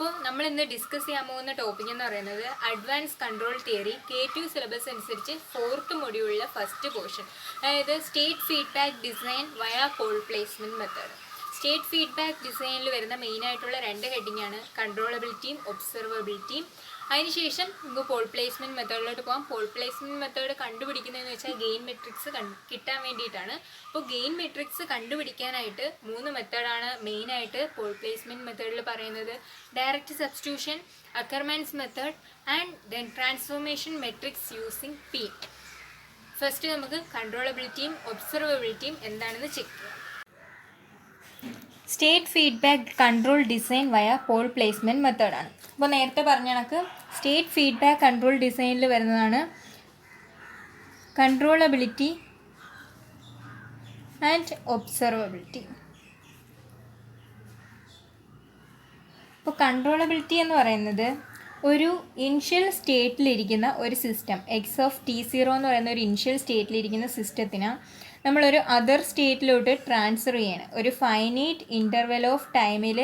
അപ്പോൾ നമ്മൾ ഇന്ന് ഡിസ്കസ് ചെയ്യാൻ പോകുന്ന ടോപ്പിക് എന്ന് പറയുന്നത് advance control theory K2 syllabus അനുസരിച്ച് 4th മൊഡ്യൂളിലെ ഫസ്റ്റ് പോർഷൻ, അതായത് state feedback design via pole placement method. State feedback ഡിസൈനിൽ വരുന്ന മെയിനായിട്ടുള്ള 2 ഹെഡിങ് ആണ് കൺട്രോളബിലിറ്റിയും ഒബ്സർവബിലിറ്റിയും. അതിനുശേഷം നമുക്ക് പോൾ പ്ലേസ്മെൻറ്റ് മെത്തേഡിലോട്ട് പോകാം. പോൾ പ്ലേസ്മെൻറ്റ് മെത്തേഡ് കണ്ടുപിടിക്കുന്നതെന്ന് വെച്ചാൽ ഗെയിൻ മെട്രിക്സ് കിട്ടാൻ വേണ്ടിയിട്ടാണ്. അപ്പോൾ ഗെയിൻ മെട്രിക്സ് കണ്ടുപിടിക്കാനായിട്ട് 3 മെത്തേഡാണ് മെയിനായിട്ട് പോൾ പ്ലേസ്മെൻറ്റ് മെത്തേഡിൽ പറയുന്നത്. Direct substitution, Ackermann's method and then transformation matrix using P. First നമുക്ക് കൺട്രോളബിലിറ്റിയും ഒബ്സർവബിലിറ്റിയും എന്താണെന്ന് ചെക്ക് ചെയ്യാം. State feedback control design via pole placement മെത്തേഡാണ്. അപ്പോൾ നേരത്തെ പറഞ്ഞ കണക്ക് സ്റ്റേറ്റ് ഫീഡ്ബാക്ക് കൺട്രോൾ ഡിസൈനിൽ വരുന്നതാണ് കൺട്രോളബിലിറ്റി ആൻഡ് ഒബ്സർവബിലിറ്റി. അപ്പോൾ കൺട്രോളബിലിറ്റി എന്ന് പറയുന്നത് ഒരു ഇനിഷ്യൽ സ്റ്റേറ്റിലിരിക്കുന്ന ഒരു സിസ്റ്റം, X(t0) എന്ന് പറയുന്ന ഒരു ഇനിഷ്യൽ സ്റ്റേറ്റിലിരിക്കുന്ന സിസ്റ്റത്തിന് നമ്മളൊരു അതർ സ്റ്റേറ്റിലോട്ട് ട്രാൻസ്ഫർ ചെയ്യണം. ഒരു ഫൈനൈറ്റ് ഇൻ്റർവെൽ ഓഫ് ടൈമിൽ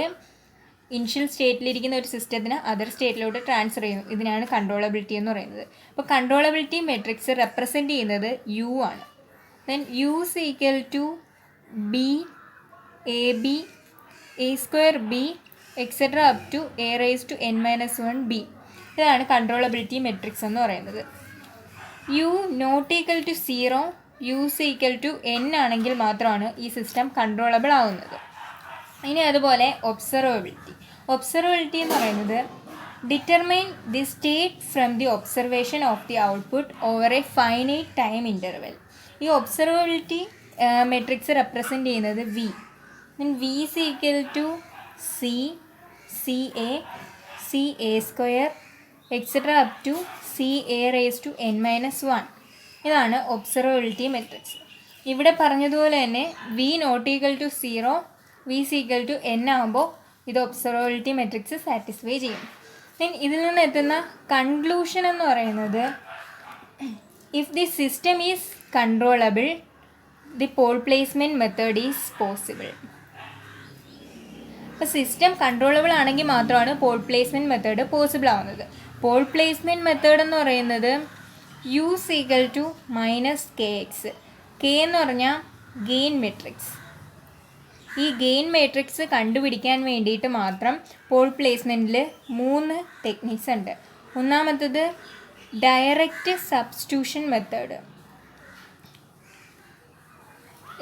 ഇനിഷ്യൽ സ്റ്റേറ്റിലിരിക്കുന്ന ഒരു സിസ്റ്റത്തിന് അതർ സ്റ്റേറ്റിലോട്ട് ട്രാൻസ്ഫർ ചെയ്യുന്നു. ഇതിനാണ് കൺട്രോളബിലിറ്റി എന്ന് പറയുന്നത്. അപ്പോൾ കൺട്രോളബിലിറ്റി മെട്രിക്സ് റെപ്രസെൻറ്റ് ചെയ്യുന്നത് U ആണ്. Then U = B AB A²B etcetera up to A⁻n-1B. ഇതാണ് കൺട്രോളബിലിറ്റി മെട്രിക്സ് എന്ന് പറയുന്നത്. U ≠ 0, U = n ആണെങ്കിൽ മാത്രമാണ് ഈ സിസ്റ്റം കൺട്രോളബിൾ ആവുന്നത്. ഇനി അതുപോലെ ഒബ്സർവബിലിറ്റി എന്ന് പറയുന്നത് determine the state from the observation of the output over a finite time interval. ഈ ഒബ്സർവബിലിറ്റി മെട്രിക്സ് റെപ്രസെൻറ്റ് ചെയ്യുന്നത് V. V = C CA CA² etcetera up to CA⁻n-1. ഇതാണ് ഒബ്സർവബിലിറ്റി മെട്രിക്സ്. ഇവിടെ പറഞ്ഞതുപോലെ തന്നെ V ≠ 0, V = n ആകുമ്പോൾ ഇത് ഒബ്സർവബിലിറ്റി മെട്രിക്സ് സാറ്റിസ്ഫൈ ചെയ്യും. Then ഇതിൽ നിന്ന് എത്തുന്ന കൺക്ലൂഷൻ എന്ന് പറയുന്നത് if the system is controllable the pole placement method is possible. അപ്പോൾ സിസ്റ്റം കൺട്രോളബിൾ ആണെങ്കിൽ മാത്രമാണ് പോൾ പ്ലേസ്മെൻറ്റ് മെത്തേഡ് പോസിബിൾ ആവുന്നത്. പോൾ പ്ലേസ്മെൻറ്റ് മെത്തേഡ് എന്ന് പറയുന്നത് U = -kx. K എന്ന് പറഞ്ഞാൽ ഗെയിൻ മെട്രിക്സ്. ഈ ഗെയിൻ മെട്രിക്സ് കണ്ടുപിടിക്കാൻ വേണ്ടിയിട്ട് മാത്രം പോൾ പ്ലേസ്മെൻറ്റിൽ 3 ടെക്നിക്സ് ഉണ്ട്. ഒന്നാമത്തത് direct substitution method,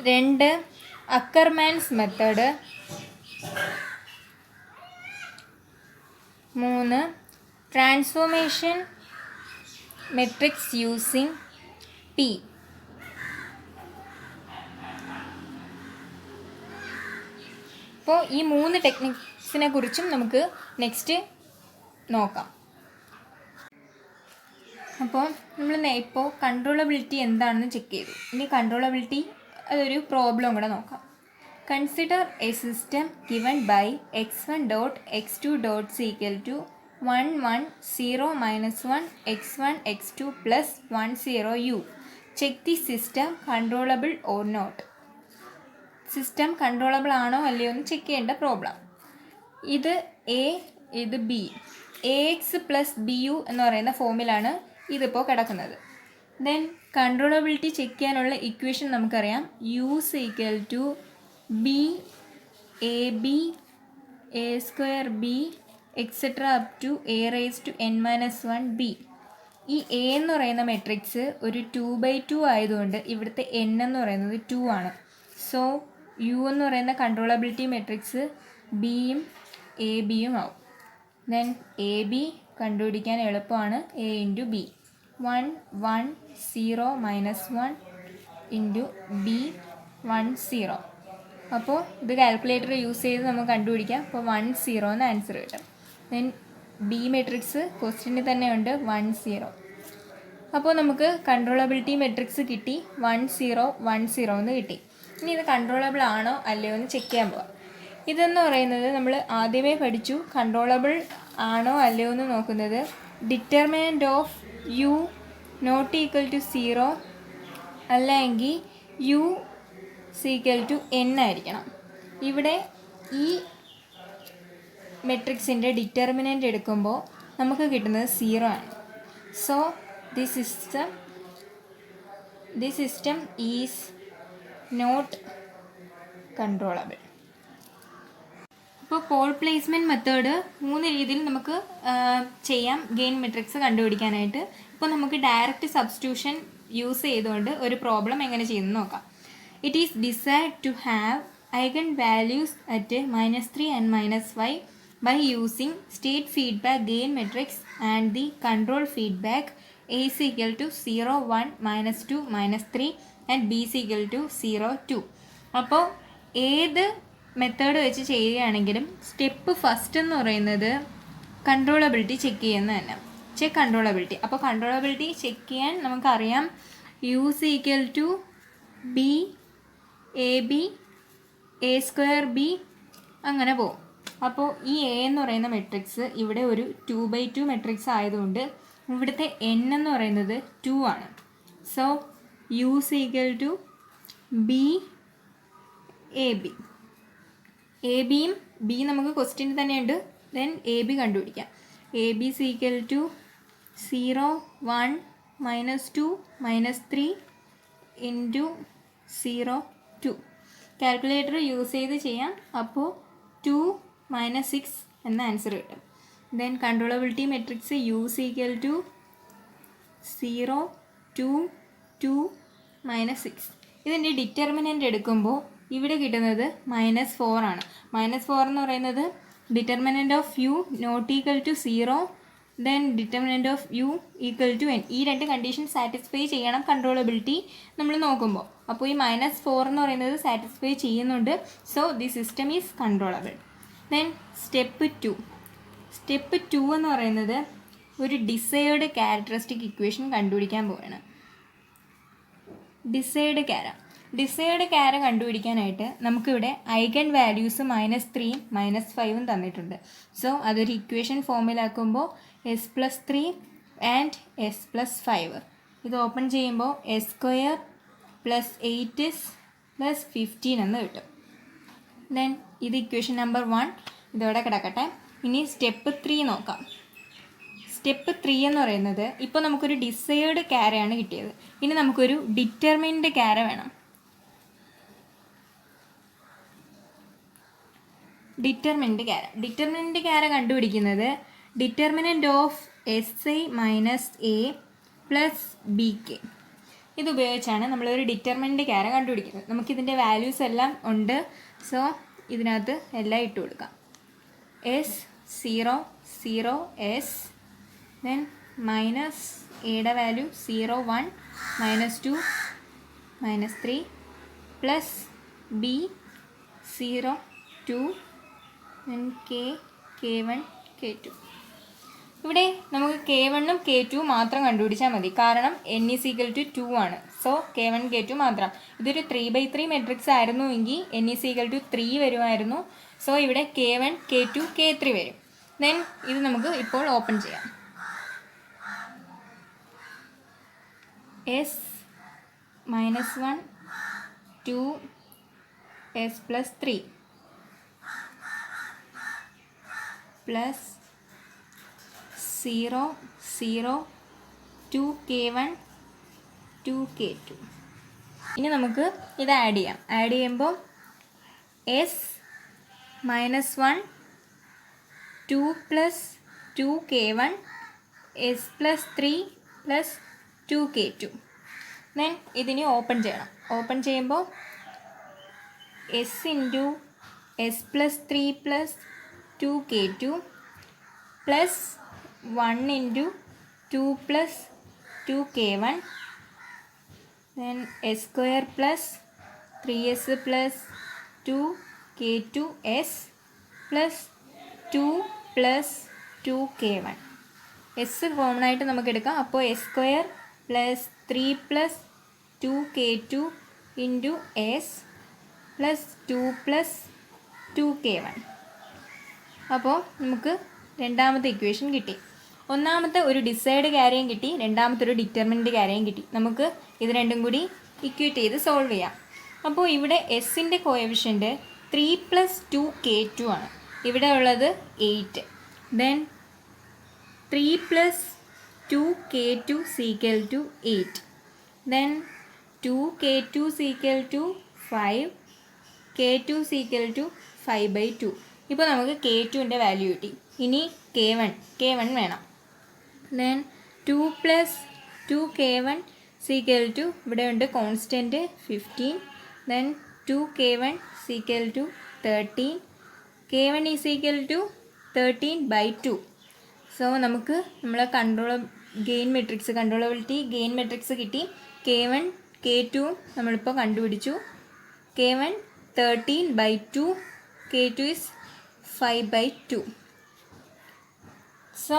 2 Ackermann's method, 3 transformation matrix using P. അപ്പോൾ ഈ 3 ടെക്നിക്സിനെ കുറിച്ചും നമുക്ക് നെക്സ്റ്റ് നോക്കാം. അപ്പോൾ നമ്മൾ ഇപ്പോൾ കൺട്രോളബിലിറ്റി എന്താണെന്ന് ചെക്ക് ചെയ്തു. ഇനി കൺട്രോളബിലിറ്റി അതൊരു പ്രോബ്ലം കൂടെ നോക്കാം. Consider a system given by x1.x2. = 1 1 0 -1 x1 x2 + 1 0 u. Check the system controllable or not. System controllable ആണോ അല്ലയോ എന്ന് ചെക്ക് ചെയ്യേണ്ട പ്രോബ്ലം. ഇത് A, ഇത് B. AX + BU എന്ന് പറയുന്ന ഫോമിലാണ് ഇതിപ്പോൾ കിടക്കുന്നത്. ദെൻ കൺട്രോളബിലിറ്റി ചെക്ക് ചെയ്യാനുള്ള ഇക്വേഷൻ നമുക്കറിയാം. U = B AB A²B etcetera up to A⁻n-1B. ഈ A എന്ന് പറയുന്ന മെട്രിക്സ് ഒരു 2/2 ആയതുകൊണ്ട് ഇവിടുത്തെ n എന്ന് പറയുന്നത് 2 ആണ്. സോ U എന്ന് പറയുന്ന കൺട്രോളബിലിറ്റി മെട്രിക്സ് Bയും ABയും ആവും. ദെൻ AB കണ്ടുപിടിക്കാൻ എളുപ്പമാണ്. A × B 1 1 0 -1 × B 1 0. അപ്പോൾ ഇത് കാൽക്കുലേറ്റർ യൂസ് ചെയ്ത് നമുക്ക് കണ്ടുപിടിക്കാം. അപ്പോൾ 1 0 എന്ന് ആൻസർ കിട്ടും. ദെൻ B മെട്രിക്സ് ക്വസ്റ്റ്യനിൽ തന്നെ ഉണ്ട് 1 0. അപ്പോൾ നമുക്ക് കൺട്രോളബിലിറ്റി മെട്രിക്സ് കിട്ടി 1 0 1 0 എന്ന് കിട്ടി. ഇനി ഇത് കൺട്രോളബിൾ ആണോ അല്ലയോ എന്ന് ചെക്ക് ചെയ്യാൻ പോവാം. ഇതെന്ന് പറയുന്നത് നമ്മൾ ആദ്യമേ പഠിച്ചു. കൺട്രോളബിൾ ആണോ അല്ലയോ എന്ന് നോക്കുന്നത് ഡിറ്റർമിനൻ്റ് ഓഫ് U ≠ 0 അല്ലെങ്കിൽ U = n ആയിരിക്കണം. ഇവിടെ ഈ മെട്രിക്സിൻ്റെ ഡിറ്റർമിനൻ്റ് എടുക്കുമ്പോൾ നമുക്ക് കിട്ടുന്നത് 0 ആണ്. So this system is not controllable. അപ്പോൾ പോൾ പ്ലേസ്മെൻറ്റ് മെത്തേഡ് 3 രീതിയിൽ നമുക്ക് ചെയ്യാം ഗെയിൻ മെട്രിക്സ് കണ്ടുപിടിക്കാനായിട്ട്. ഇപ്പോൾ നമുക്ക് ഡയറക്റ്റ് സബ്സ്റ്റിറ്റ്യൂഷൻ യൂസ് ചെയ്തുകൊണ്ട് ഒരു പ്രോബ്ലം എങ്ങനെ ചെയ്യുന്നത് നോക്കാം. It is decide to have eigen values at -3 and -5 by using state feedback gain matrix and the control feedback A is equal to 0, 1, -2, -3 and B is equal to 0, 2. അപ്പോൾ ഏത് method വെച്ച് ചെയ്യുകയാണെങ്കിലും step first എന്ന് പറയുന്നത് controllability check ചെയ്യുന്നത് തന്നെ. Check controllability. അപ്പോൾ controllability check ചെയ്യാൻ നമുക്കറിയാം U is equal to B AB A² B അങ്ങനെ പോകും. അപ്പോൾ ഈ A എന്ന് പറയുന്ന മെട്രിക്സ് ഇവിടെ ഒരു 2/2 മെട്രിക്സ് ആയതുകൊണ്ട് ഇവിടുത്തെ n എന്ന് പറയുന്നത് 2 ആണ്. So U is equal to B AB. A ബിയും ബി നമുക്ക് ക്വസ്റ്റ്യനിൽ തന്നെയുണ്ട്. ദെൻ എ ബി കണ്ടുപിടിക്കാം. A B is equal to 0, 1, -2, -3 into 0, 2. Calculator use ചെയ്ത് ചെയ്യാം. അപ്പോൾ 2 - 6 എന്ന ആൻസർ കിട്ടും. Then controllability matrix U is equal to 0, 2, 2, -6. ഇതിൻ്റെ ഡിറ്റർമിനൻ്റ് എടുക്കുമ്പോൾ ഇവിടെ കിട്ടുന്നത് -4 ആണ്. -4 എന്ന് പറയുന്നത് determinant of U not equal to 0, ദെൻ determinant of U equal to n. ഈ 2 കണ്ടീഷൻ സാറ്റിസ്ഫൈ ചെയ്യണം കൺട്രോളബിലിറ്റി നമ്മൾ നോക്കുമ്പോൾ. അപ്പോൾ ഈ -4 എന്ന് പറയുന്നത് സാറ്റിസ്ഫൈ ചെയ്യുന്നുണ്ട്. So the system is controllable. Then step 2 എന്ന് പറയുന്നത് ഒരു ഡിസൈർഡ് ക്യാരക്ടറിസ്റ്റിക് ഇക്വേഷൻ കണ്ടുപിടിക്കാൻ പോവുകയാണ്. ഡിസൈർഡ് ക്യാര കണ്ടുപിടിക്കാനായിട്ട് നമുക്കിവിടെ ഐഗൺ വാല്യൂസ് -3 -5 തന്നിട്ടുണ്ട്. സോ അതൊരു ഇക്വേഷൻ ഫോമിലാക്കുമ്പോൾ s+3 ആൻഡ് s+5. ഇത് ഓപ്പൺ ചെയ്യുമ്പോൾ s² + 8 + 15 എന്ന് കിട്ടും. ദെൻ ഇത് ഇക്വേഷൻ നമ്പർ 1 ഇതോടെ കിടക്കട്ടെ. ഇനി സ്റ്റെപ്പ് 3 നോക്കാം. സ്റ്റെപ്പ് 3 എന്ന് പറയുന്നത് ഇപ്പോൾ നമുക്കൊരു ഡിസൈർഡ് ക്യാരയാണ് കിട്ടിയത്. ഇനി നമുക്കൊരു ഡിറ്റർമിൻഡ് ക്യാര വേണം. ഡിറ്റർമിനൻ്റ് ക്യാര കണ്ടുപിടിക്കുന്നത് determinant of SI - A + BK ഇത് ഉപയോഗിച്ചാണ് നമ്മളൊരു ഡിറ്റർമിനൻ്റ് ക്യാര കണ്ടുപിടിക്കുന്നത്. നമുക്കിതിൻ്റെ വാല്യൂസ് എല്ലാം ഉണ്ട്. സോ ഇതിനകത്ത് എല്ലാം ഇട്ട് കൊടുക്കാം. S 0, 0, S, ദെൻ -Aയുടെ value 0, 1, -2, -3 plus B 0, 2, then K1, K2. ഇവിടെ നമുക്ക് K1ഉം K2 മാത്രം കണ്ടുപിടിച്ചാൽ മതി. കാരണം n is equal to 2 ആണ്. സോ K1, K2 മാത്രം. ഇതൊരു 3/3 matrix ആയിരുന്നുവെങ്കിൽ n is equal to 3 വരുമായിരുന്നു. സോ ഇവിടെ K1, K2, K3 വരും. ദെൻ ഇത് നമുക്ക് ഇപ്പോൾ ഓപ്പൺ ചെയ്യാം. S -1, 2, S+3 plus 0, 0, 2 K1, 2 K2. ഇനി നമുക്ക് ഇത് ആഡ് ചെയ്യാം. ആഡ് ചെയ്യുമ്പോൾ S -1, 2 + 2 K1, S+3 + 2 K2. Then ഇതിനി ഓപ്പൺ ചെയ്യണം. ഓപ്പൺ ചെയ്യുമ്പോൾ S × S+3 + 2 K2 plus 1 × 2 + 2 K1, then S² plus 3S plus 2 K2S plus 2 plus 2 K1. S common ആയിട്ട് നമുക്ക് എടുക്കാം. അപ്പോൾ S² plus 3 plus 2 K2 into S plus 2 plus 2 K1. അപ്പോൾ നമുക്ക് രണ്ടാമത്തെ ഇക്വേഷൻ കിട്ടി. ഒന്നാമത്തെ ഒരു ഡിസൈഡ് ക്യാരയും കിട്ടി, രണ്ടാമത്തെ ഒരു ഡിറ്റർമിനൻ്റ് ക്യാരയും കിട്ടി. നമുക്ക് ഇത് രണ്ടും കൂടി ഇക്വേറ്റ് ചെയ്ത് സോൾവ് ചെയ്യാം. അപ്പോൾ ഇവിടെ എസിൻ്റെ കോഎഫിഷ്യൻറ്റ് 3 + 2 K2 ആണ്. ഇവിടെ ഉള്ളത് 8. Then 3 + 2k2 = 8. Then 2k2 = 5. k2 = 5/2. ഇപ്പോൾ നമുക്ക് k2ൻ്റെ വാല്യൂ കിട്ടി. ഇനി k1 വേണം. ദെൻ 2 + 2k1 = ഇവിടെ ഉണ്ട് constant 15. Then 2k1 = 13. k1 = 13/2. So നമുക്ക് നമ്മളെ കൺട്രോളബിലിറ്റി ഗെയിൻ മെട്രിക്സ് കിട്ടി. k1 k2 നമ്മളിപ്പോൾ കണ്ടുപിടിച്ചു. k1 13/2, k2 is 5/2. സോ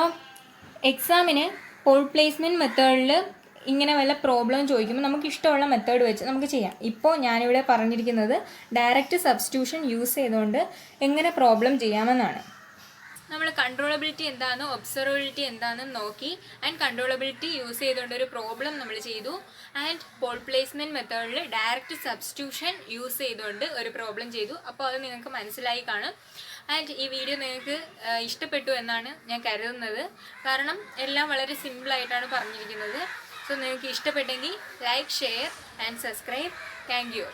എക്സാമിന് പോൾ പ്ലേസ്മെൻറ്റ് മെത്തേഡിൽ ഇങ്ങനെ വല്ല പ്രോബ്ലം ചോദിക്കുമ്പോൾ നമുക്ക് ഇഷ്ടമുള്ള മെത്തേഡ് വെച്ച് നമുക്ക് ചെയ്യാം. ഇപ്പോൾ ഞാനിവിടെ പറഞ്ഞിരിക്കുന്നത് ഡയറക്റ്റ് സബ്സ്റ്റിറ്റ്യൂഷൻ യൂസ് ചെയ്തുകൊണ്ട് എങ്ങനെ പ്രോബ്ലം ചെയ്യാമെന്നാണ്. നമ്മൾ കൺട്രോളബിലിറ്റി എന്താണെന്നും ഒബ്സർവബിലിറ്റി എന്താണെന്നും നോക്കി. ആൻഡ് കൺട്രോളബിലിറ്റി യൂസ് ചെയ്തുകൊണ്ട് ഒരു പ്രോബ്ലം നമ്മൾ ചെയ്തു. ആൻഡ് പോൾ പ്ലേസ്മെൻറ്റ് മെത്തേഡിൽ ഡയറക്റ്റ് സബ്സ്റ്റിറ്റ്യൂഷൻ യൂസ് ചെയ്തുകൊണ്ട് ഒരു പ്രോബ്ലം ചെയ്തു. അപ്പോൾ അത് നിങ്ങൾക്ക് മനസ്സിലായി കാണും. ആൻഡ് ഈ വീഡിയോ നിങ്ങൾക്ക് ഇഷ്ടപ്പെട്ടു എന്നാണ് ഞാൻ കരുതുന്നത്. കാരണം എല്ലാം വളരെ സിമ്പിളായിട്ടാണ് പറഞ്ഞിരിക്കുന്നത്. സോ നിങ്ങൾക്ക് ഇഷ്ടപ്പെട്ടെങ്കിൽ like, share and subscribe. Thank you.